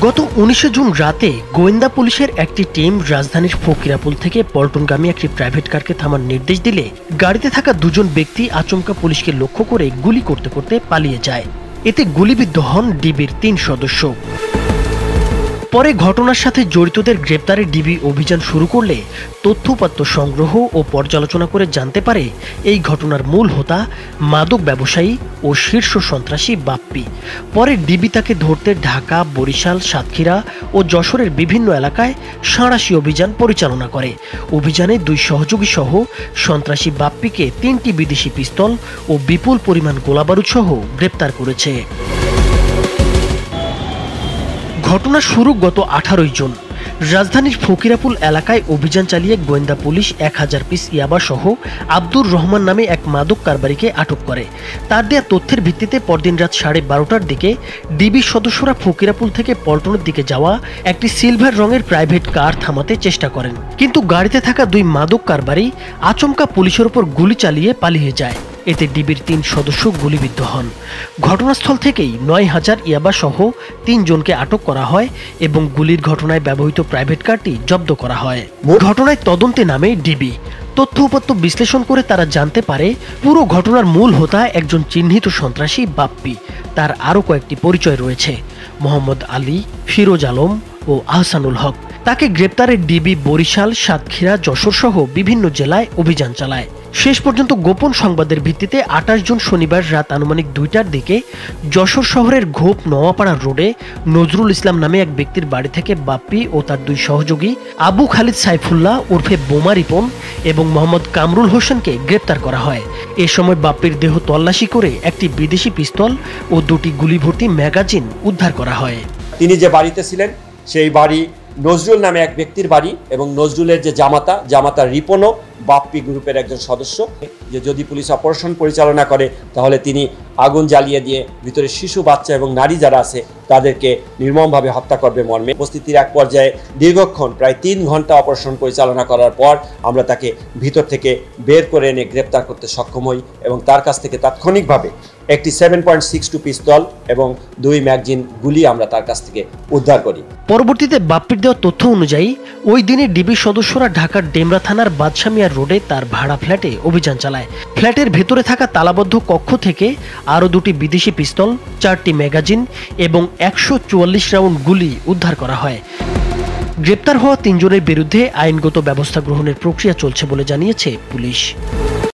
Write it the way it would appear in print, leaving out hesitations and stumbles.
গত 19 জুন রাতে গোয়েন্দা পুলিশের একটি টিম রাজধানীর ফকিরাপুল থেকে পল্টনগামী একটি প্রাইভেট কারকে থামার নির্দেশ দিলে গাড়িতে থাকা দুজন ব্যক্তি আচমকা পুলিশকে লক্ষ্য করে গুলি করতে করতে পালিয়ে যায়। এতে গুলিবিদ্ধ হন ডিবির 3 সদস্য। পরে ঘটনার সাথে জড়িতদের গ্রেপ্তারে ডিবি অভিযান শুরু করলে তথ্যউপাত্ত সংগ্রহ ও পর্যালোচনা করে জানতে পারে এই ঘটনার মূল হোতা মাদক ব্যবসায়ী ও শীর্ষ সন্ত্রাসী বাপ্পি। পরে ডিবি তাকে ধরতে ঢাকা, বরিশাল, সাতক্ষীরা ও যশোরের বিভিন্ন এলাকায় সাঁড়াশি অভিযান পরিচালনা করে। অভিযানে 2 সহযোগী সহ সন্ত্রাসী বাপ্পিকে 3টি বিদেশি পিস্তল ও বিপুল পরিমাণ গোলাবারুদ সহ গ্রেপ্তার করেছে। ঘটনা শুরু গত 18 জুন। রাজধানীর ফকিরাপুল এলাকায় অভিযান চালিয়ে গোয়েন্দা পুলিশ 1000 পিস ইয়াবা সহ আব্দুর রহমান নামে এক মাদক কারবারিকে আটক করে। তার দেয়া তথ্যের ভিত্তিতে পরদিন রাত 12:30টার দিকে ডিবি সদস্যরা ফকিরাপুল থেকে পল্টনের দিকে যাওয়া একটি সিলভার রঙের প্রাইভেট কার থামাতে চেষ্টা করেন, কিন্তু গাড়িতে থাকা 2 মাদক কারবারি আচমকা পুলিশের উপর গুলি চালিয়ে পালিয়ে যায়। এতে ডিবির 3 সদস্য গুলিবিদ্ধ হন। ঘটনাস্থল থেকেই 9000 ইয়াবা সহ 3 জনকে আটক করা হয় এবং গুলির ঘটনায় ব্যবহৃত প্রাইভেট কারটি জব্দ করা হয়। ঘটনায় তদন্তে নামে ডিবি। তথ্য উপাত্ত বিশ্লেষণ করে তারা জানতে পারে পুরো ঘটনার মূল হোতা একজন চিহ্নিত সন্ত্রাসী বাপ্পি। তার আরও কয়েকটি পরিচয় রয়েছে: মোহাম্মদ আলী, ফিরোজ আলম ও আহসানুল হক। তাকে গ্রেপ্তারে ডিবি বরিশাল, সাতক্ষীরা, যশোর সহ বিভিন্ন জেলায় অভিযান চালায়। শেষ পর্যন্ত গোপন সংবাদের ভিত্তিতে 28 জুন শনিবার রাত আনুমানিক 2টার দিকে যশোর শহরের ঘোপ নোয়াপাড়া রোডে নজরুল ইসলাম নামে এক ব্যক্তির বাড়ি থেকে বাপ্পি ও তার 2 সহযোগী আবু খালিদ সাইফুল্লাহ ওরফে বোমা রিপন এবং মোহাম্মদ কামরুল হোসেনকে গ্রেপ্তার করা হয়। এ সময় বাপ্পির দেহ তল্লাশি করে একটি বিদেশি পিস্তল ও 2টি গুলি ভর্তি ম্যাগাজিন উদ্ধার করা হয়। তিনি যে বাড়িতে ছিলেন সেই বাড়ি নজরুল নামে এক ব্যক্তির বাড়ি এবং নজরুলের যে জামাতা রিপনও বাপ্পি গ্রুপের একজন সদস্য। যে যদি পুলিশ অপারেশন পরিচালনা করে তাহলে তিনি আগুন জ্বালিয়ে দিয়ে ভিতরে শিশু, বাচ্চা এবং নারী যারা আছে তাদেরকে নির্মমভাবে হত্যা করবে মর্মে। উপস্থিতির এক পর্যায়ে দীর্ঘক্ষণ প্রায় 3 ঘন্টা অপারেশন পরিচালনা করার পর আমরা তাকে ভিতর থেকে বের করে এনে গ্রেপ্তার করতে সক্ষম হই এবং তার কাছ থেকে তাৎক্ষণিকভাবে একটি 7.62 পিস্তল এবং 2 ম্যাগাজিন গুলি আমরা তার কাছ থেকে উদ্ধার করি। পরবর্তীতে বাপ্পির দেওয়া তথ্য অনুযায়ী ওই দিনে ডিবি সদস্যরা ঢাকার ডেমরা থানার বাদশা মিয়া রোডে তার ভাড়া ফ্ল্যাটে অভিযান চালায়। ফ্ল্যাটের ভেতরে থাকা তালাবদ্ধ কক্ষ থেকে আরও 2টি বিদেশি পিস্তল, 4টি ম্যাগাজিন এবং 144 রাউন্ড গুলি উদ্ধার করা হয়। গ্রেপ্তার হওয়া 3 জনের বিরুদ্ধে আইনগত ব্যবস্থা গ্রহণের প্রক্রিয়া চলছে বলে জানিয়েছে পুলিশ।